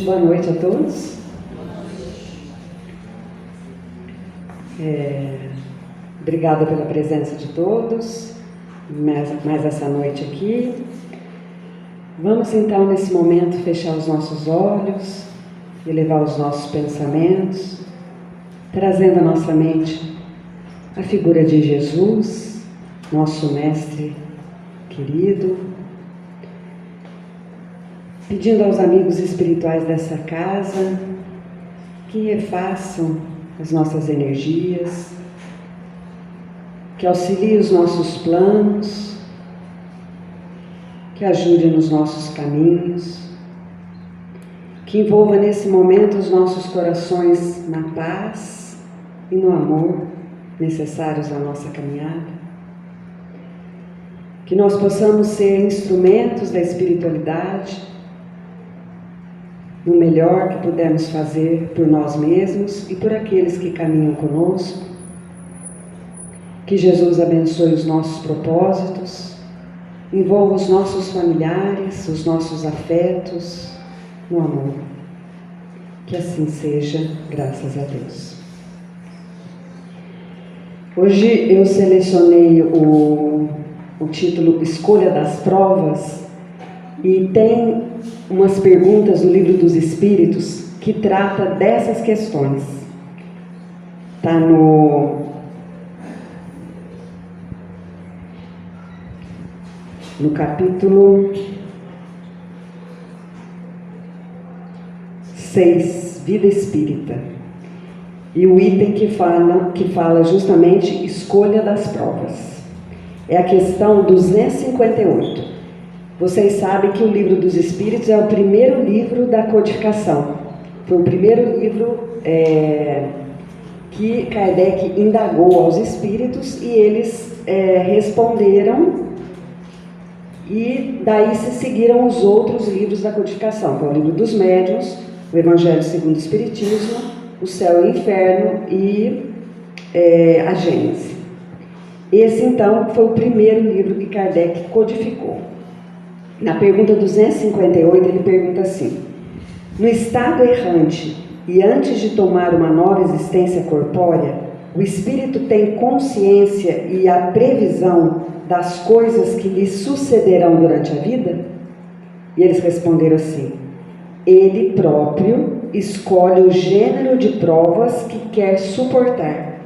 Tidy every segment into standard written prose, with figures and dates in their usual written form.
boa noite a todos. Obrigada pela presença de todos, mais essa noite aqui. Vamos então, nesse momento, fechar os nossos olhos, elevar os nossos pensamentos, trazendo à nossa mente a figura de Jesus, nosso Mestre querido, pedindo aos amigos espirituais dessa casa que refaçam as nossas energias, que auxiliem os nossos planos, que ajude nos nossos caminhos, que envolva nesse momento os nossos corações na paz e no amor necessários à nossa caminhada, que nós possamos ser instrumentos da espiritualidade, no melhor que pudermos fazer por nós mesmos e por aqueles que caminham conosco. Que Jesus abençoe os nossos propósitos, envolva os nossos familiares, os nossos afetos no amor. Que assim seja, graças a Deus. Hoje eu selecionei o título Escolha das Provas e tem umas perguntas do Livro dos Espíritos que trata dessas questões. Está no capítulo 6, Vida Espírita. E o item que fala justamente escolha das provas. É a questão 258. Vocês sabem que o Livro dos Espíritos é o primeiro livro da codificação. Foi o primeiro livro que Kardec indagou aos espíritos e eles responderam, e daí se seguiram os outros livros da codificação, que é o Livro dos Médiuns, o Evangelho segundo o Espiritismo, o Céu e o Inferno e a Gênese. Esse então foi o primeiro livro que Kardec codificou. Na pergunta 258, ele pergunta assim: no estado errante e antes de tomar uma nova existência corpórea, o espírito tem consciência e a previsão das coisas que lhe sucederão durante a vida? E eles responderam assim: ele próprio escolhe o gênero de provas que quer suportar,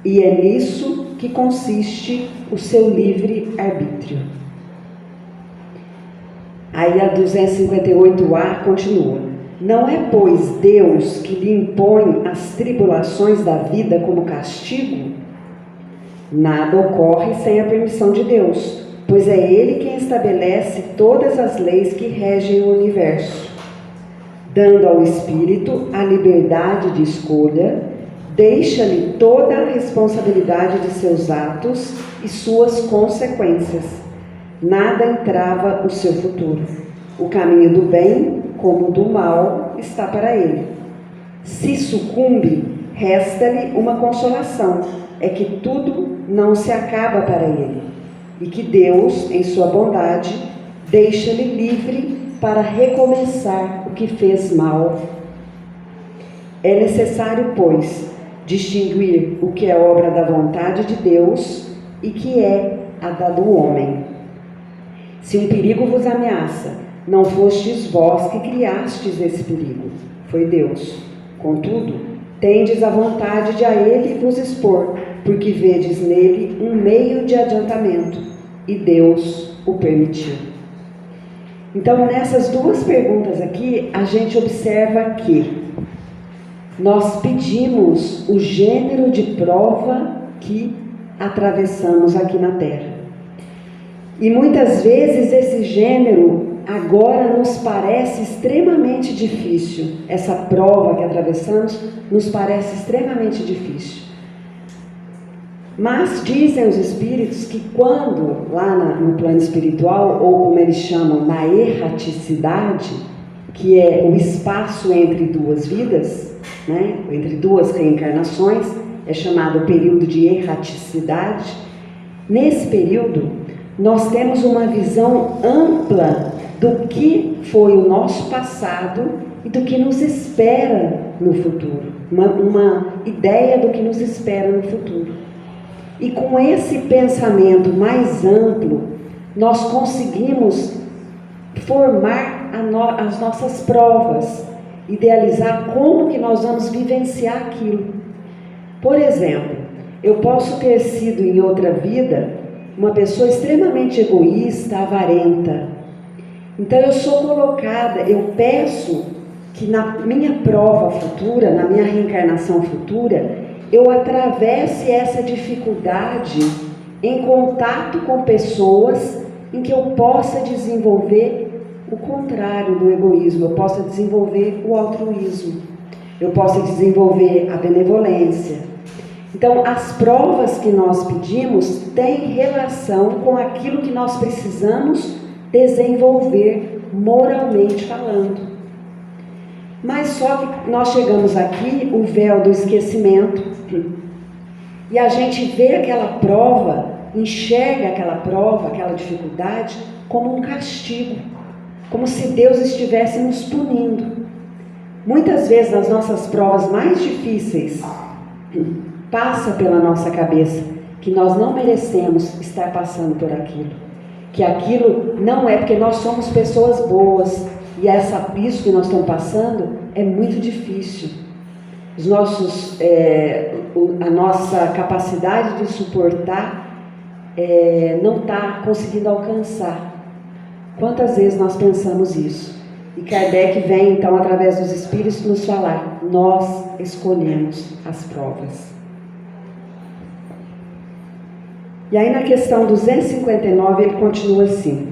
e é nisso que consiste o seu livre arbítrio. Aí a 258A continua: não é, pois, Deus que lhe impõe as tribulações da vida como castigo? Nada ocorre sem a permissão de Deus, pois é Ele quem estabelece todas as leis que regem o universo. Dando ao espírito a liberdade de escolha, deixa-lhe toda a responsabilidade de seus atos e suas consequências. Nada entrava o seu futuro. O caminho do bem, como do mal, está para ele. Se sucumbe, resta-lhe uma consolação, é que tudo não se acaba para ele, e que Deus, em sua bondade, deixa-lhe livre para recomeçar o que fez mal. É necessário, pois, distinguir o que é obra da vontade de Deus e que é a da do homem. Se um perigo vos ameaça, não fostes vós que criastes esse perigo, foi Deus. Contudo, tendes a vontade de a ele vos expor, porque vedes nele um meio de adiantamento, e Deus o permitiu. Então, nessas duas perguntas aqui, a gente observa que nós pedimos o gênero de prova que atravessamos aqui na Terra. E muitas vezes esse gênero agora nos parece extremamente difícil. Essa prova que atravessamos nos parece extremamente difícil. Mas dizem os espíritos que quando, lá no plano espiritual, ou como eles chamam, na erraticidade, que é o espaço entre duas vidas, né, entre duas reencarnações, é chamado período de erraticidade. Nesse período, nós temos uma visão ampla do que foi o nosso passado e do que nos espera no futuro, uma ideia do que nos espera no futuro. E com esse pensamento mais amplo, nós conseguimos formar as nossas provas, idealizar como que nós vamos vivenciar aquilo. Por exemplo, eu posso ter sido em outra vida uma pessoa extremamente egoísta, avarenta. Então eu sou colocada, eu peço que na minha prova futura, na minha reencarnação futura, eu atravesse essa dificuldade em contato com pessoas em que eu possa desenvolver o contrário do egoísmo, eu possa desenvolver o altruísmo, eu possa desenvolver a benevolência. Então, as provas que nós pedimos têm relação com aquilo que nós precisamos desenvolver moralmente falando. Mas só que nós chegamos aqui, o véu do esquecimento, e a gente vê aquela prova, enxerga aquela prova, aquela dificuldade, como um castigo, como se Deus estivesse nos punindo. Muitas vezes nas nossas provas mais difíceis, passa pela nossa cabeça que nós não merecemos estar passando por aquilo, que aquilo não é porque nós somos pessoas boas, e isso que nós estamos passando é muito difícil. A nossa capacidade de suportar não está conseguindo alcançar. Quantas vezes nós pensamos isso? E Kardec vem então através dos Espíritos nos falar: nós escolhemos as provas. E aí na questão 259 ele continua assim,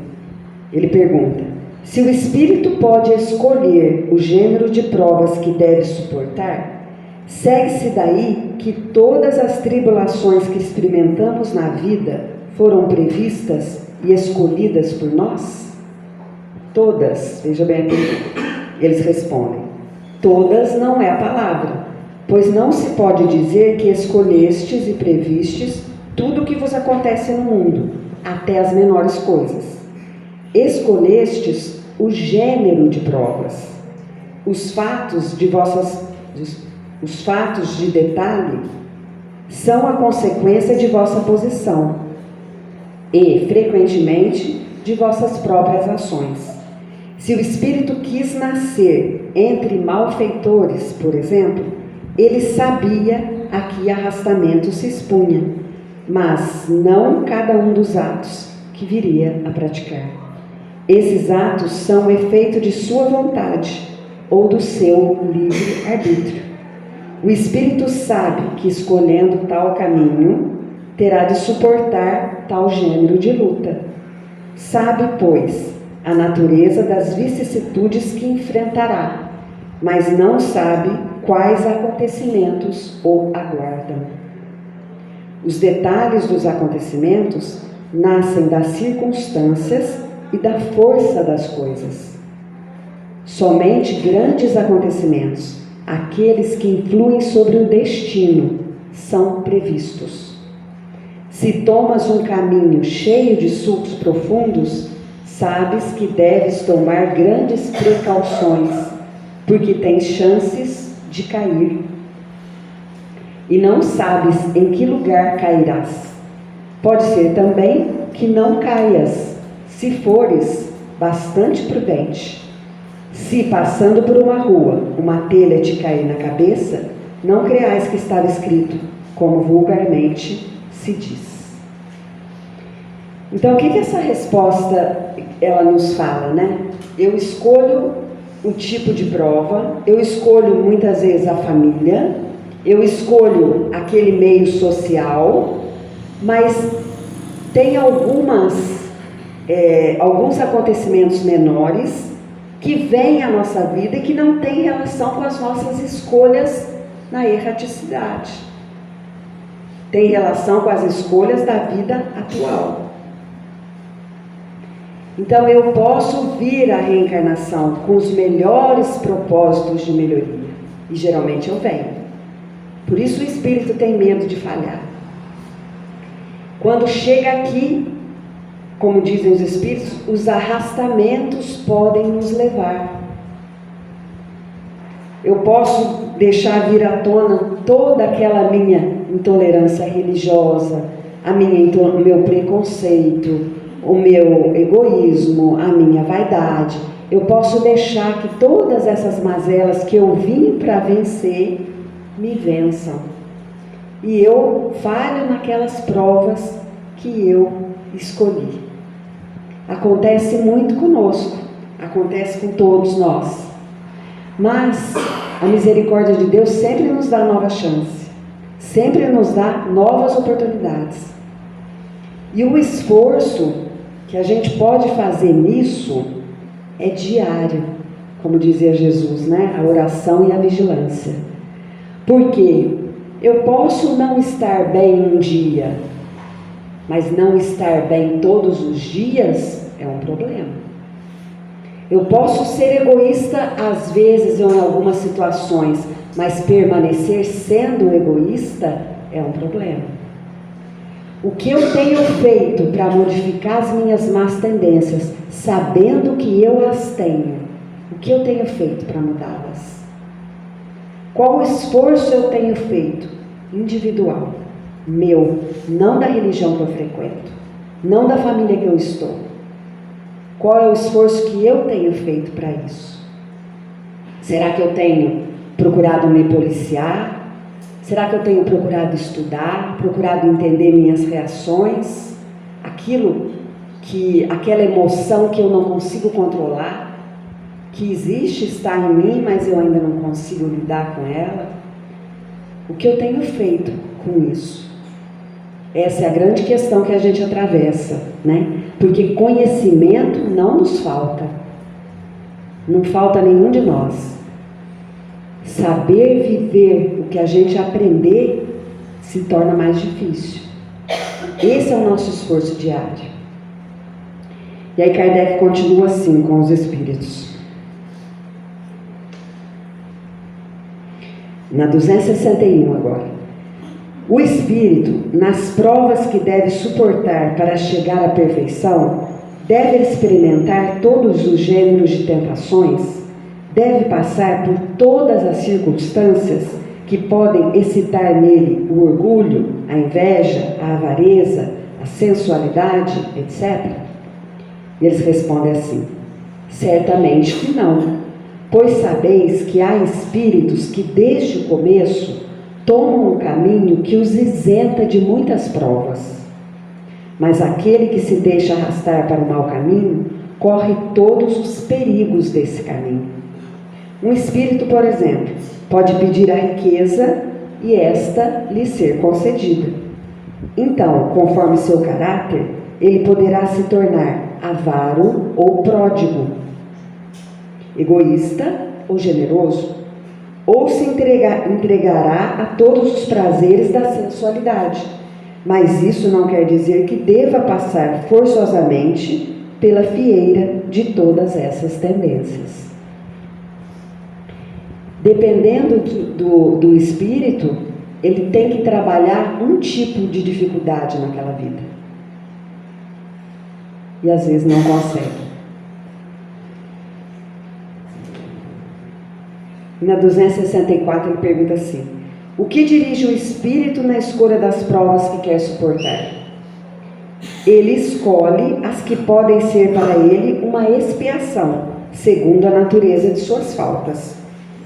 ele pergunta: se o espírito pode escolher o gênero de provas que deve suportar, segue-se daí que todas as tribulações que experimentamos na vida foram previstas e escolhidas por nós? Todas, veja bem aqui, eles respondem: todas não é a palavra, pois não se pode dizer que escolhestes e previstes tudo o que vos acontece no mundo, até as menores coisas. Escolhestes o gênero de provas. Os fatos de detalhe são a consequência de vossa posição e, frequentemente, de vossas próprias ações. Se o espírito quis nascer entre malfeitores, por exemplo, ele sabia a que arrastamento se expunha, mas não cada um dos atos que viria a praticar. Esses atos são efeito de sua vontade ou do seu livre-arbítrio. O espírito sabe que, escolhendo tal caminho, terá de suportar tal gênero de luta. Sabe, pois, a natureza das vicissitudes que enfrentará, mas não sabe quais acontecimentos o aguardam. Os detalhes dos acontecimentos nascem das circunstâncias e da força das coisas. Somente grandes acontecimentos, aqueles que influem sobre o destino, são previstos. Se tomas um caminho cheio de sulcos profundos, sabes que deves tomar grandes precauções, porque tens chances de cair. E não sabes em que lugar cairás. Pode ser também que não caias, se fores bastante prudente. Se, passando por uma rua, uma telha te cair na cabeça, não creais que estava escrito, como vulgarmente se diz. Então, o que essa resposta ela nos fala, né? Eu escolho o tipo de prova, eu escolho muitas vezes a família, eu escolho aquele meio social, mas tem alguns acontecimentos menores que vêm à nossa vida e que não têm relação com as nossas escolhas na erraticidade. Tem relação com as escolhas da vida atual. Então eu posso vir à reencarnação com os melhores propósitos de melhoria, e geralmente eu venho. Por isso o espírito tem medo de falhar. Quando chega aqui, como dizem os espíritos, os arrastamentos podem nos levar. Eu posso deixar vir à tona toda aquela minha intolerância religiosa, o meu preconceito, o meu egoísmo, a minha vaidade. Eu posso deixar que todas essas mazelas que eu vim para vencer me vençam. E eu falho naquelas provas que eu escolhi. Acontece muito conosco, acontece com todos nós. Mas a misericórdia de Deus sempre nos dá nova chance, sempre nos dá novas oportunidades. E o esforço que a gente pode fazer nisso é diário, como dizia Jesus, né? A oração e a vigilância. Porque eu posso não estar bem um dia, mas não estar bem todos os dias é um problema. Eu posso ser egoísta às vezes ou em algumas situações, mas permanecer sendo egoísta é um problema. O que eu tenho feito para modificar as minhas más tendências, sabendo que eu as tenho? O que eu tenho feito para mudá-las? Qual esforço eu tenho feito? Individual, meu, não da religião que eu frequento, não da família que eu estou. Qual é o esforço que eu tenho feito para isso? Será que eu tenho procurado me policiar? Será que eu tenho procurado estudar, procurado entender minhas reações? Aquela emoção que eu não consigo controlar, que existe, está em mim, mas eu ainda não consigo lidar com ela? O que eu tenho feito com isso? Essa é a grande questão que a gente atravessa, né? Porque conhecimento não nos falta. Não falta nenhum de nós. Saber viver o que a gente aprender se torna mais difícil. Esse é o nosso esforço diário. E aí Kardec continua assim com os espíritos. Na 261 agora. O espírito, nas provas que deve suportar para chegar à perfeição, deve experimentar todos os gêneros de tentações, deve passar por todas as circunstâncias que podem excitar nele o orgulho, a inveja, a avareza, a sensualidade, etc. E eles respondem assim: certamente que não, pois sabeis que há espíritos que desde o começo tomam um caminho que os isenta de muitas provas. Mas aquele que se deixa arrastar para o mau caminho, corre todos os perigos desse caminho. Um espírito, por exemplo, pode pedir a riqueza e esta lhe ser concedida. Então, conforme seu caráter, ele poderá se tornar avaro ou pródigo, egoísta ou generoso, ou se entregará a todos os prazeres da sensualidade. Mas isso não quer dizer que deva passar forçosamente pela fieira de todas essas tendências. Dependendo do espírito, ele tem que trabalhar um tipo de dificuldade naquela vida. E às vezes não consegue. Na 264 ele pergunta assim: o que dirige o espírito na escolha das provas que quer suportar? Ele escolhe as que podem ser para ele uma expiação, segundo a natureza de suas faltas,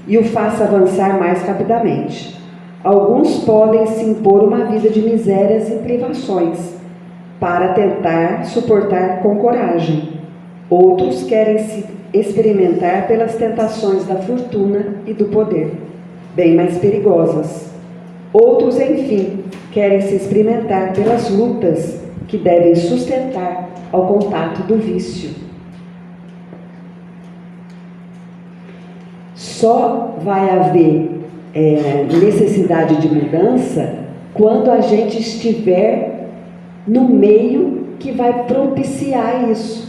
e o faça avançar mais rapidamente. Alguns podem se impor uma vida de misérias e privações, para tentar suportar com coragem. Outros querem se experimentar pelas tentações da fortuna e do poder, bem mais perigosas. Outros, enfim, querem se experimentar pelas lutas que devem sustentar ao contato do vício. Só vai haver necessidade de mudança quando a gente estiver no meio que vai propiciar isso.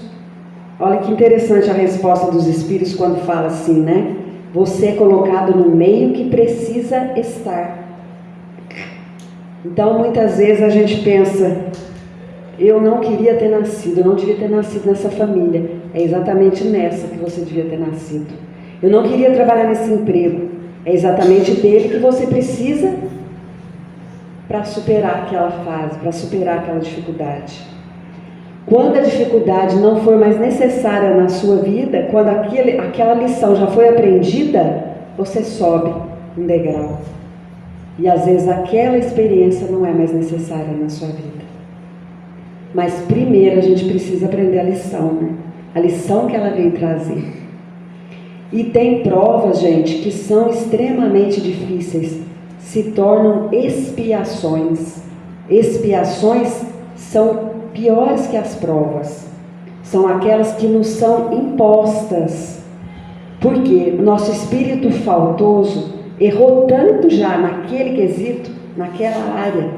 Olha que interessante a resposta dos espíritos quando fala assim, né? Você é colocado no meio que precisa estar. Então, muitas vezes a gente pensa: eu não queria ter nascido, eu não devia ter nascido nessa família. É exatamente nessa que você devia ter nascido. Eu não queria trabalhar nesse emprego, É exatamente dele que você precisa para superar aquela fase, para superar aquela dificuldade. Quando a dificuldade não for mais necessária na sua vida, quando aquela lição já foi aprendida, você sobe um degrau. E às vezes aquela experiência não é mais necessária na sua vida. Mas primeiro a gente precisa aprender a lição, né? A lição que ela veio trazer. E tem provas, gente, que são extremamente difíceis, se tornam expiações. Expiações são piores que as provas. São aquelas que nos são impostas. Porque o nosso espírito faltoso errou tanto já naquele quesito, naquela área,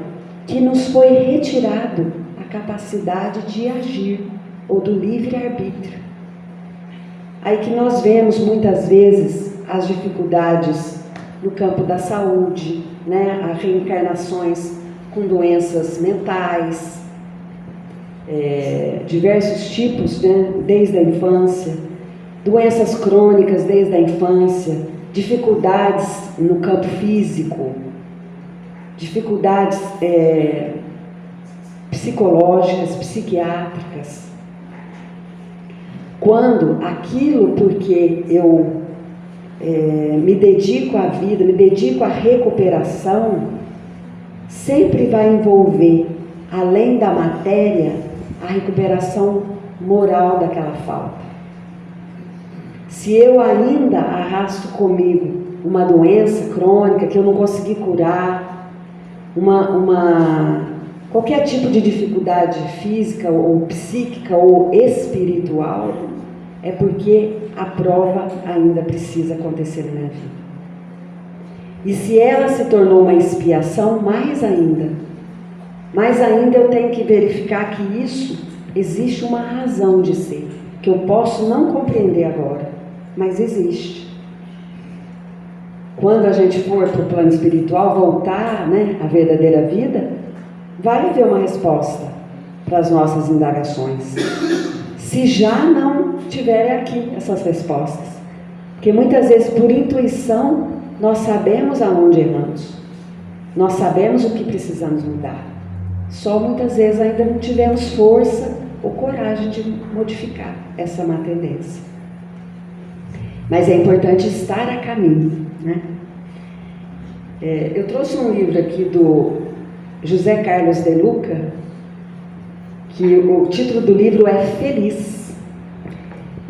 que nos foi retirado a capacidade de agir, ou do livre-arbítrio. Aí que nós vemos muitas vezes as dificuldades no campo da saúde, né? As reencarnações com doenças mentais, diversos tipos, né? Desde a infância, doenças crônicas desde a infância, dificuldades no campo físico, dificuldades psicológicas, psiquiátricas. Quando aquilo, porque eu me dedico à vida, me dedico à recuperação, sempre vai envolver, além da matéria, a recuperação moral daquela falta. Se eu ainda arrasto comigo uma doença crônica que eu não consegui curar, qualquer tipo de dificuldade física ou psíquica ou espiritual, é porque a prova ainda precisa acontecer na minha vida. E se ela se tornou uma expiação, mais ainda eu tenho que verificar que isso existe uma razão de ser, que eu posso não compreender agora, mas existe. Quando a gente for para o plano espiritual, voltar, né, à verdadeira vida, vai haver uma resposta para as nossas indagações. Se já não tiverem aqui essas respostas. Porque muitas vezes, por intuição, nós sabemos aonde erramos. Nós sabemos o que precisamos mudar. Só muitas vezes ainda não tivemos força ou coragem de modificar essa má tendência. Mas é importante estar a caminho, né? Eu trouxe um livro aqui do José Carlos de Luca, que o título do livro é Feliz.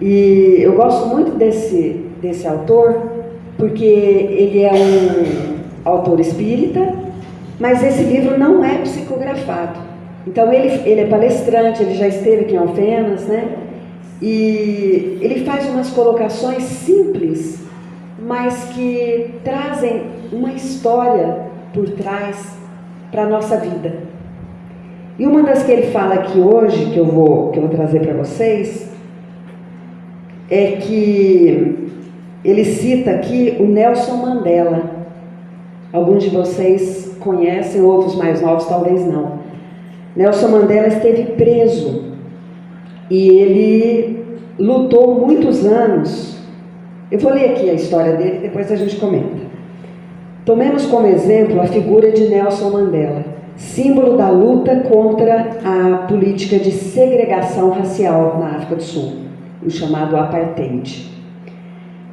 E eu gosto muito desse autor, porque ele é um autor espírita, mas esse livro não é psicografado. Então ele é palestrante, ele já esteve aqui em Alfenas, né? E ele faz umas colocações simples, mas que trazem uma história por trás para a nossa vida. E uma das que ele fala aqui hoje, que eu vou trazer para vocês, é que ele cita aqui o Nelson Mandela. Alguns de vocês conhecem, outros mais novos talvez não. Nelson Mandela esteve preso e ele lutou muitos anos. Eu vou ler aqui a história dele e depois a gente comenta. Tomemos como exemplo a figura de Nelson Mandela, símbolo da luta contra a política de segregação racial na África do Sul, o chamado apartheid.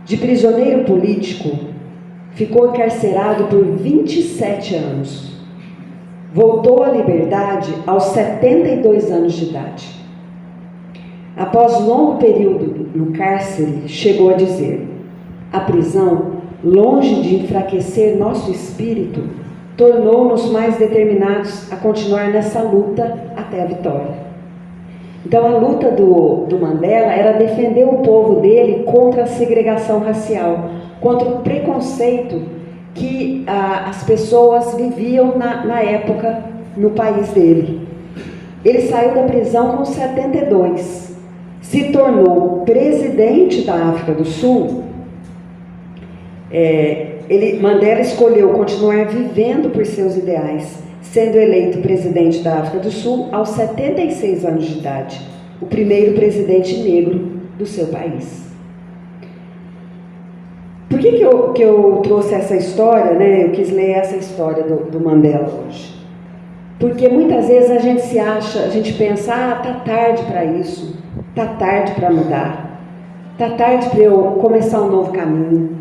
De prisioneiro político, ficou encarcerado por 27 anos. Voltou à liberdade aos 72 anos de idade. Após longo período no cárcere, chegou a dizer: a prisão, longe de enfraquecer nosso espírito, tornou-nos mais determinados a continuar nessa luta até a vitória. Então a luta do Mandela era defender o povo dele contra a segregação racial, contra o preconceito que as pessoas viviam na época no país dele. Ele saiu da prisão com 72, se tornou presidente da África do Sul. Mandela escolheu continuar vivendo por seus ideais, sendo eleito presidente da África do Sul aos 76 anos de idade, o primeiro presidente negro do seu país. Por que eu trouxe essa história, né? Eu quis ler essa história do Mandela hoje. Porque muitas vezes a gente pensa, tá tarde para isso, tá tarde para mudar, tá tarde para eu começar um novo caminho,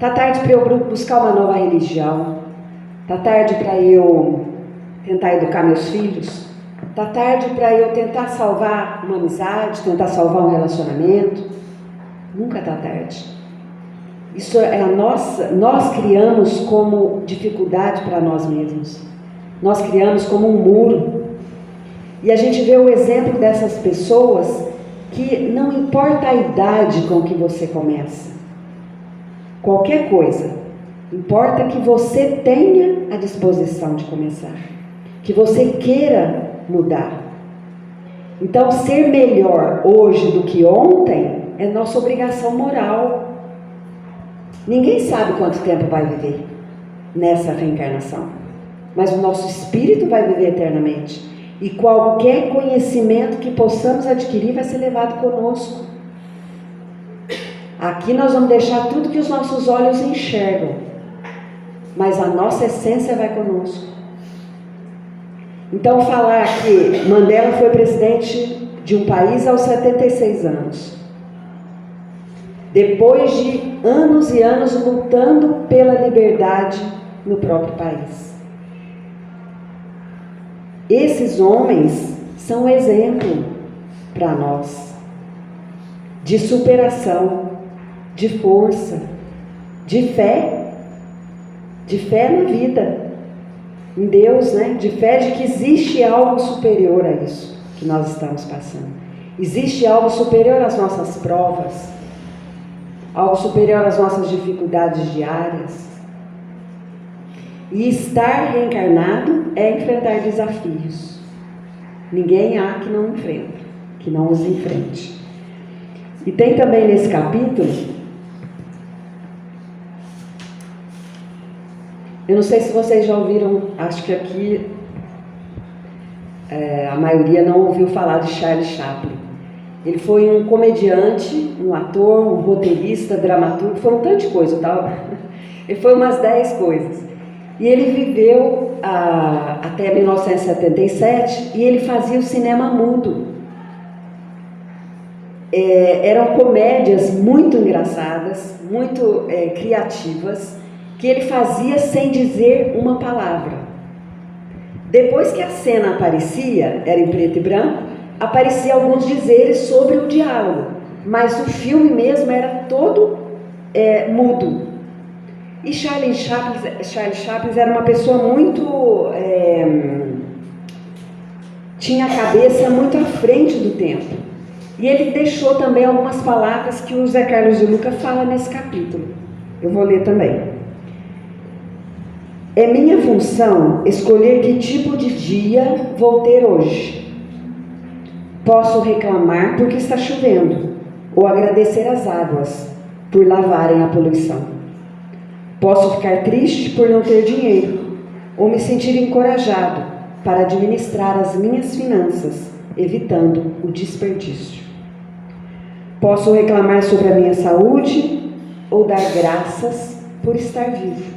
tá tarde para eu buscar uma nova religião, tá tarde para eu tentar educar meus filhos, tá tarde para eu tentar salvar uma amizade, tentar salvar um relacionamento. Nunca tá tarde. Isso é nós criamos como dificuldade para nós mesmos. Nós criamos como um muro. E a gente vê o exemplo dessas pessoas que não importa a idade com que você começa. Qualquer coisa. Importa que você tenha a disposição de começar. Que você queira mudar. Então, ser melhor hoje do que ontem é nossa obrigação moral. Ninguém sabe quanto tempo vai viver nessa reencarnação, mas o nosso espírito vai viver eternamente, e qualquer conhecimento que possamos adquirir vai ser levado conosco. Aqui nós vamos deixar tudo que os nossos olhos enxergam, mas a nossa essência vai conosco. Então, falar que Mandela foi presidente de um país aos 76 anos, depois de anos e anos lutando pela liberdade no próprio país. Esses homens são exemplo para nós de superação, de força, de fé na vida, em Deus, né? De fé de que existe algo superior a isso que nós estamos passando. Existe algo superior às nossas provas, algo superior às nossas dificuldades diárias. E estar reencarnado é enfrentar desafios. Ninguém há que não enfrenta, que não os enfrente. E tem também nesse capítulo, eu não sei se vocês já ouviram, acho que aqui a maioria não ouviu falar de Charlie Chaplin. Ele foi um comediante, um ator, um roteirista, dramaturgo, foram tantas coisas, tá? Ele foi umas 10 coisas. E ele viveu até 1977 e ele fazia o cinema mudo. Eram comédias muito engraçadas, muito criativas, que ele fazia sem dizer uma palavra. Depois que a cena aparecia, era em preto e branco, apareciam alguns dizeres sobre o diálogo, mas o filme mesmo era todo mudo. E Charlie Chaplin era uma pessoa muito... tinha a cabeça muito à frente do tempo. E ele deixou também algumas palavras que o Zé Carlos de Luca fala nesse capítulo. Eu vou ler também. É minha função escolher que tipo de dia vou ter hoje. Posso reclamar porque está chovendo, ou agradecer às águas por lavarem a poluição. Posso ficar triste por não ter dinheiro, ou me sentir encorajado para administrar as minhas finanças, evitando o desperdício. Posso reclamar sobre a minha saúde, ou dar graças por estar vivo.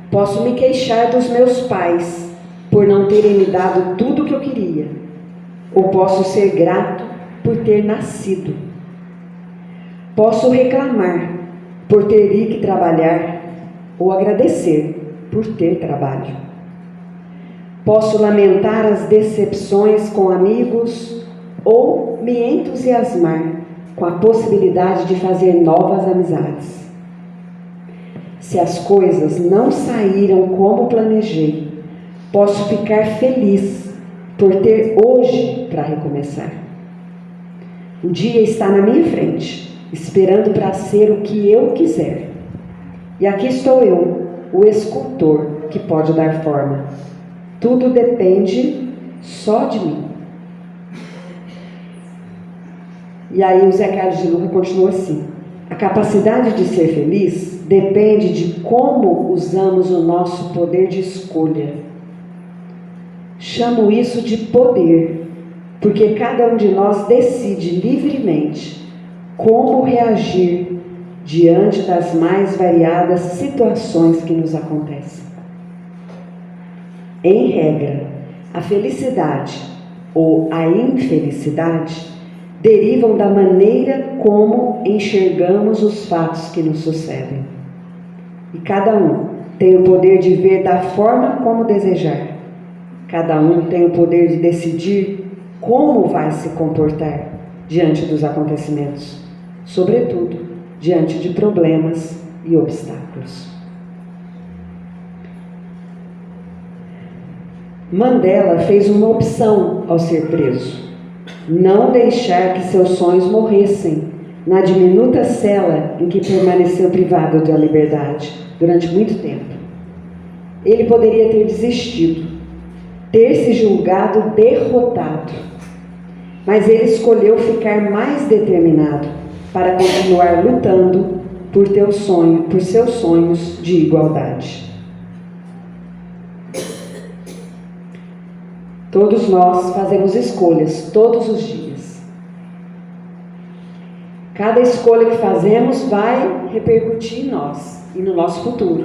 Posso me queixar dos meus pais por não terem me dado tudo o que eu queria, ou posso ser grato por ter nascido. Posso reclamar por ter ido que trabalhar, ou agradecer por ter trabalho. Posso lamentar as decepções com amigos, ou me entusiasmar com a possibilidade de fazer novas amizades. Se as coisas não saíram como planejei, posso ficar feliz por ter hoje para recomeçar. O dia está na minha frente, esperando para ser o que eu quiser. E aqui estou eu, o escultor que pode dar forma. Tudo depende só de mim. E aí o Zé Carlos de Luca continua assim: a capacidade de ser feliz depende de como usamos o nosso poder de escolha. Chamo isso de poder, porque cada um de nós decide livremente como reagir diante das mais variadas situações que nos acontecem. Em regra, a felicidade ou a infelicidade derivam da maneira como enxergamos os fatos que nos sucedem. E cada um tem o poder de ver da forma como desejar. Cada um tem o poder de decidir como vai se comportar diante dos acontecimentos, sobretudo diante de problemas e obstáculos. Mandela fez uma opção ao ser preso: não deixar que seus sonhos morressem na diminuta cela em que permaneceu privado da liberdade durante muito tempo. Ele poderia ter desistido, ter se julgado derrotado, mas ele escolheu ficar mais determinado para continuar lutando por seus sonhos de igualdade. Todos nós fazemos escolhas todos os dias. Cada escolha que fazemos vai repercutir em nós e no nosso futuro.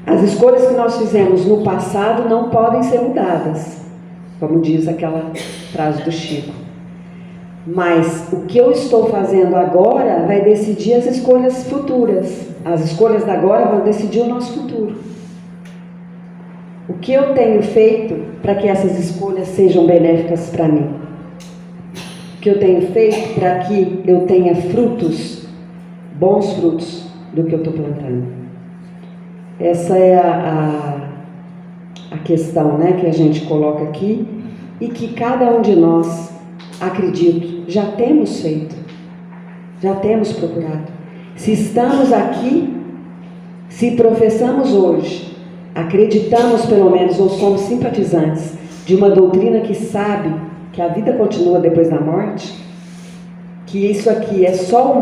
As escolhas que nós fizemos no passado não podem ser mudadas, como diz aquela frase do Chico. Mas o que eu estou fazendo agora vai decidir as escolhas futuras. As escolhas da agora vão decidir o nosso futuro. O que eu tenho feito para que essas escolhas sejam benéficas para mim? O que eu tenho feito para que eu tenha frutos, bons frutos do que eu estou plantando? Essa é a questão, né, que a gente coloca aqui e que cada um de nós, acredito, já temos feito, já temos procurado. Se estamos aqui, se professamos hoje, acreditamos pelo menos ou somos simpatizantes de uma doutrina que sabe que a vida continua depois da morte, que isso aqui é só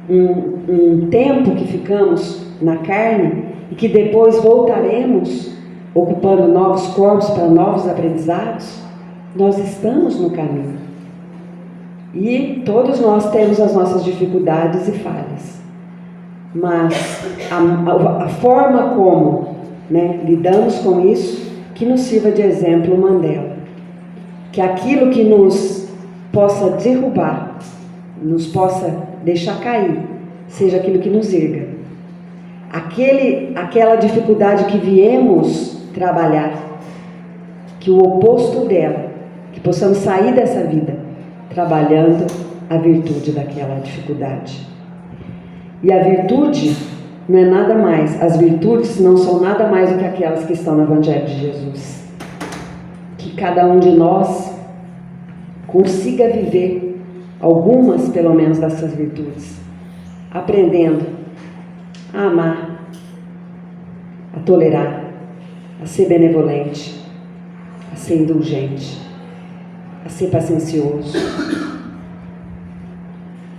um tempo que ficamos na carne e que depois voltaremos ocupando novos corpos para novos aprendizados, nós estamos no caminho. E todos nós temos as nossas dificuldades e falhas. Mas a forma como lidamos com isso, que nos sirva de exemplo Mandela. Que aquilo que nos possa derrubar, nos possa deixar cair, seja aquilo que nos erga. Aquela dificuldade que viemos trabalhar, que o oposto dela, que possamos sair dessa vida trabalhando a virtude daquela dificuldade. E a virtude não é nada mais, as virtudes não são nada mais do que aquelas que estão no Evangelho de Jesus. Que cada um de nós consiga viver algumas, pelo menos, dessas virtudes, aprendendo a amar, a tolerar, a ser benevolente, a ser indulgente, a ser paciencioso.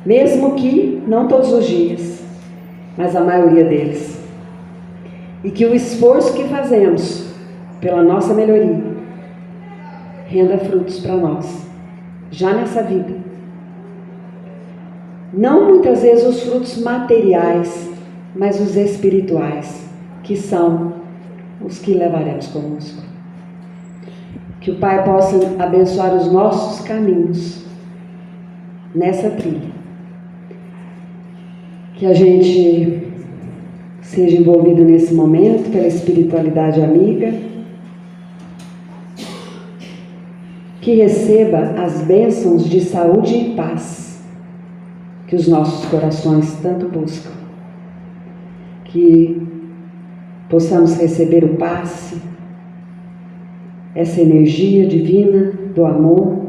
Mesmo que não todos os dias, mas a maioria deles. E que o esforço que fazemos pela nossa melhoria renda frutos para nós, já nessa vida. Não muitas vezes os frutos materiais, mas os espirituais, que são os que levaremos conosco. Que o Pai possa abençoar os nossos caminhos nessa trilha. Que a gente seja envolvido nesse momento pela espiritualidade amiga. Que receba as bênçãos de saúde e paz que os nossos corações tanto buscam. Que possamos receber o passe, essa energia divina do amor,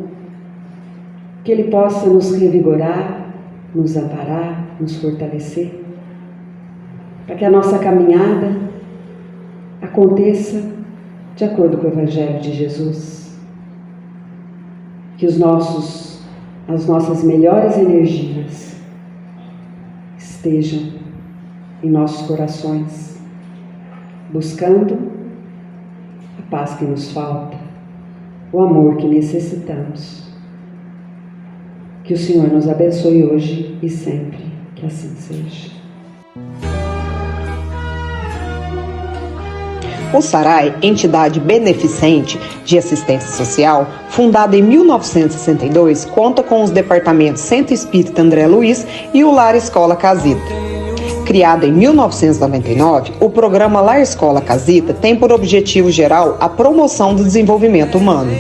que Ele possa nos revigorar, nos amparar, nos fortalecer, para que a nossa caminhada aconteça de acordo com o Evangelho de Jesus. Que as nossas melhores energias estejam em nossos corações, buscando a paz que nos falta, o amor que necessitamos. Que o Senhor nos abençoe hoje e sempre, que assim seja. O SARAI, entidade beneficente de assistência social, fundada em 1962, conta com os departamentos Centro Espírita André Luiz e o Lar Escola Casita. Criado em 1999, o programa Lar Escola Casita tem por objetivo geral a promoção do desenvolvimento humano.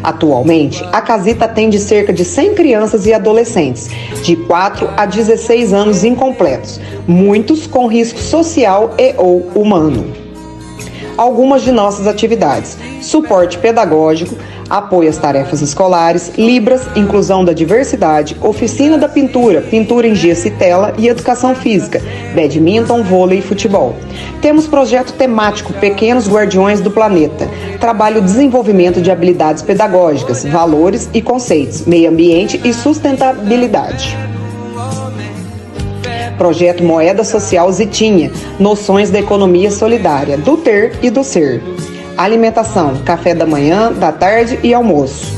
Atualmente, a Casita atende cerca de 100 crianças e adolescentes, de 4 a 16 anos incompletos, muitos com risco social e/ou humano. Algumas de nossas atividades: suporte pedagógico, apoio às tarefas escolares, Libras, inclusão da diversidade, oficina da pintura, pintura em gesso e tela e educação física, badminton, vôlei e futebol. Temos projeto temático Pequenos Guardiões do Planeta, trabalho desenvolvimento de habilidades pedagógicas, valores e conceitos, meio ambiente e sustentabilidade. Projeto Moeda Social Zitinha, noções da economia solidária, do ter e do ser. Alimentação, café da manhã, da tarde e almoço.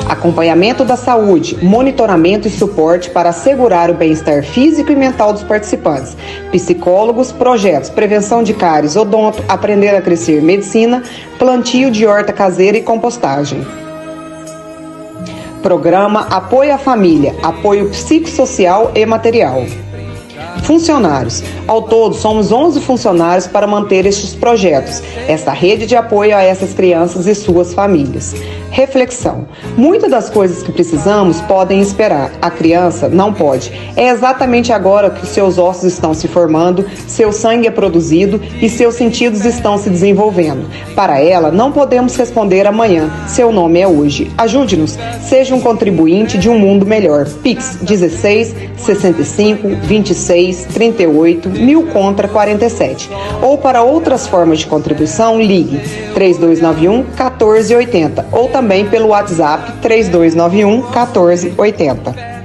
Acompanhamento da saúde, monitoramento e suporte para assegurar o bem-estar físico e mental dos participantes. Psicólogos, projetos, prevenção de cáries, odonto, aprender a crescer, medicina, plantio de horta caseira e compostagem. Programa Apoio à Família, apoio psicossocial e material. Funcionários. Ao todo, somos 11 funcionários para manter estes projetos, esta rede de apoio a essas crianças e suas famílias. Reflexão. Muitas das coisas que precisamos podem esperar. A criança não pode. É exatamente agora que seus ossos estão se formando, seu sangue é produzido e seus sentidos estão se desenvolvendo. Para ela, não podemos responder amanhã. Seu nome é hoje. Ajude-nos. Seja um contribuinte de um mundo melhor. Pix 16 65 26 38 1000 contra 47. Ou para outras formas de contribuição, ligue 3291 1480 ou também pelo WhatsApp 3291 1480.